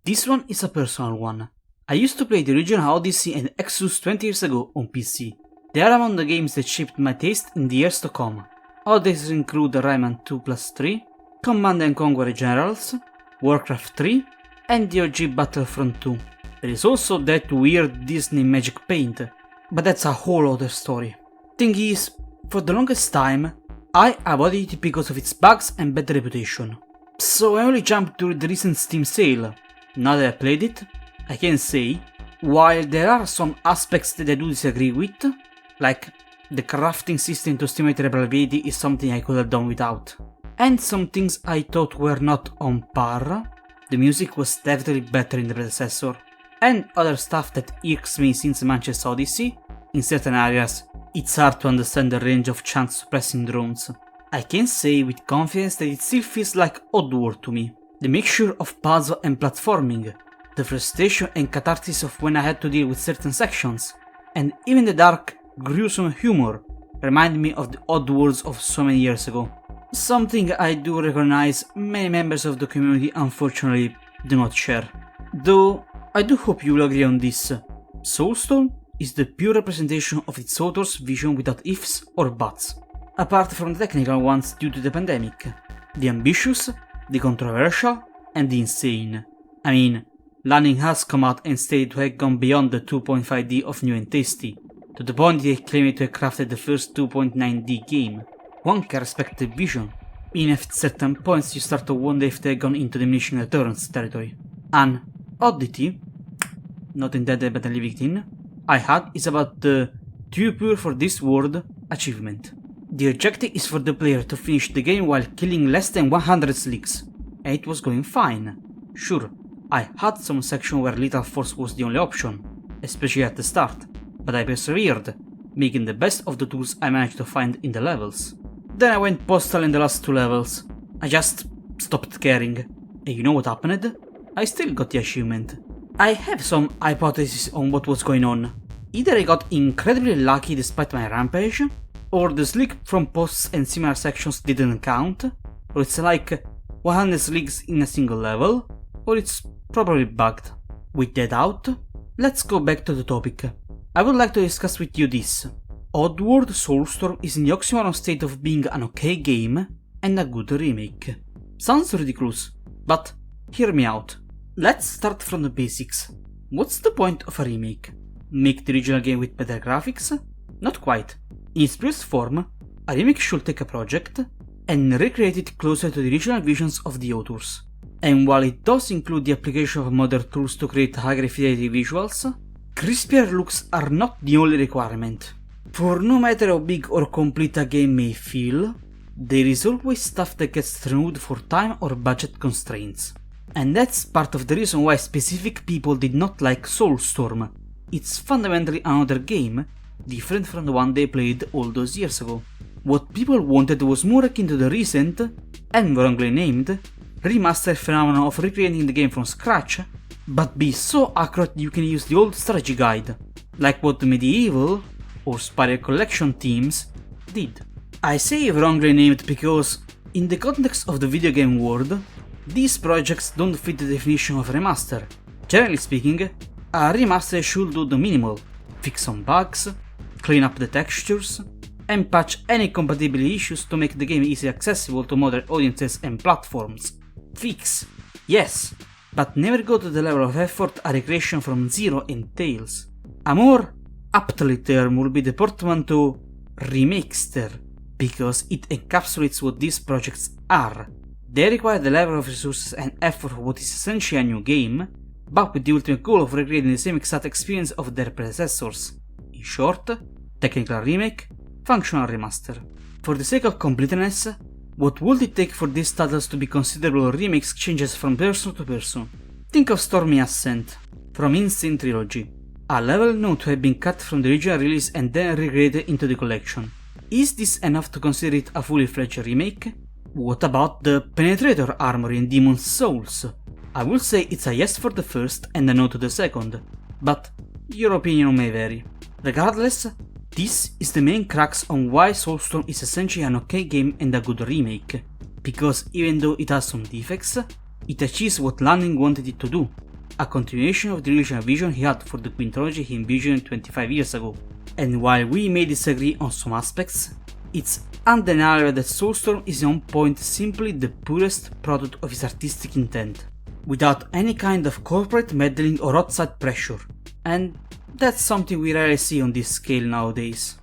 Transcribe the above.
This one is a personal one. I used to play the original Odyssey and Exodus 20 years ago on PC. They are among the games that shaped my taste in the years to come. Others include Rayman 2+3, Command & Conquer Generals, Warcraft 3, and the OG Battlefront 2. There is also that weird Disney Magic Paint, but that's a whole other story. Thing is, for the longest time, I avoided it because of its bugs and bad reputation. So I only jumped to the recent Steam sale. Now that I played it, I can say, while there are some aspects that I do disagree with, like the crafting system to stimulate replayability is something I could have done without, and some things I thought were not on par, the music was definitely better in the predecessor, and other stuff that irks me since Manchester Odyssey, in certain areas it's hard to understand the range of chance suppressing drones. I can say with confidence that it still feels like Oddworld to me. The mixture of puzzle and platforming, the frustration and catharsis of when I had to deal with certain sections, and even the dark, gruesome humor remind me of the Oddworlds of so many years ago. Something I do recognize many members of the community unfortunately do not share. Though I do hope you will agree on this. Soulstorm is the pure representation of its author's vision without ifs or buts, apart from the technical ones due to the pandemic. The ambitious, the controversial, and the insane. I mean, Lanning has come out and stated to have gone beyond the 2.5D of new and tasty, to the point they claimed to have crafted the first 2.9D game. One can respect the vision, even if at certain points you start to wonder if they have gone into diminishing returns territory. An oddity, not in Dead but Living I had is about the too pure for this world achievement. The objective is for the player to finish the game while killing less than 100 slicks, and it was going fine. Sure, I had some section where lethal force was the only option, especially at the start, but I persevered, making the best of the tools I managed to find in the levels. Then I went postal in the last 2 levels. I just stopped caring, and you know what happened? I still got the achievement. I have some hypotheses on what was going on. Either I got incredibly lucky despite my rampage, or the slick from posts and similar sections didn't count, or it's like 100 slicks in a single level, or it's probably bugged. With that out, let's go back to the topic. I would like to discuss with you this. Oddworld Soulstorm is in the oxymoron state of being an okay game and a good remake. Sounds ridiculous, but hear me out. Let's start from the basics. What's the point of a remake? Make the original game with better graphics? Not quite. In its purest form, a remake should take a project and recreate it closer to the original visions of the authors. And while it does include the application of modern tools to create higher fidelity visuals, crispier looks are not the only requirement. For no matter how big or complete a game may feel, there is always stuff that gets removed for time or budget constraints. And that's part of the reason why specific people did not like Soulstorm. It's fundamentally another game, different from the one they played all those years ago. What people wanted was more akin to the recent, and wrongly named, remaster phenomenon of recreating the game from scratch, but be so accurate you can use the old strategy guide, like what the Medieval or Spiral Collection teams did. I say wrongly named because, in the context of the video game world, these projects don't fit the definition of remaster. Generally speaking, a remaster should do the minimal, fix some bugs, clean up the textures, and patch any compatibility issues to make the game easily accessible to modern audiences and platforms. Fix, yes, but never go to the level of effort a recreation from zero entails. A more aptly term would be the portmanteau remakester, because it encapsulates what these projects are. They require the level of resources and effort for what is essentially a new game, but with the ultimate goal of recreating the same exact experience of their predecessors. In short, technical remake, functional remaster. For the sake of completeness, what would it take for these titles to be considerable remakes changes from person to person? Think of Stormy Ascent, from Insane Trilogy, a level known to have been cut from the original release and then recreated into the collection. Is this enough to consider it a fully fledged remake? What about the Penetrator armor in Demon's Souls? I will say it's a yes for the first and a no to the second, but your opinion may vary. Regardless, this is the main crux on why Soulstorm is essentially an okay game and a good remake, because even though it has some defects, it achieves what Landing wanted it to do. a continuation of the original vision he had for the Queen trilogy he envisioned 25 years ago. And while we may disagree on some aspects, it's undeniable that Soulstorm is on point simply the purest product of his artistic intent, without any kind of corporate meddling or outside pressure, and that's something we rarely see on this scale nowadays.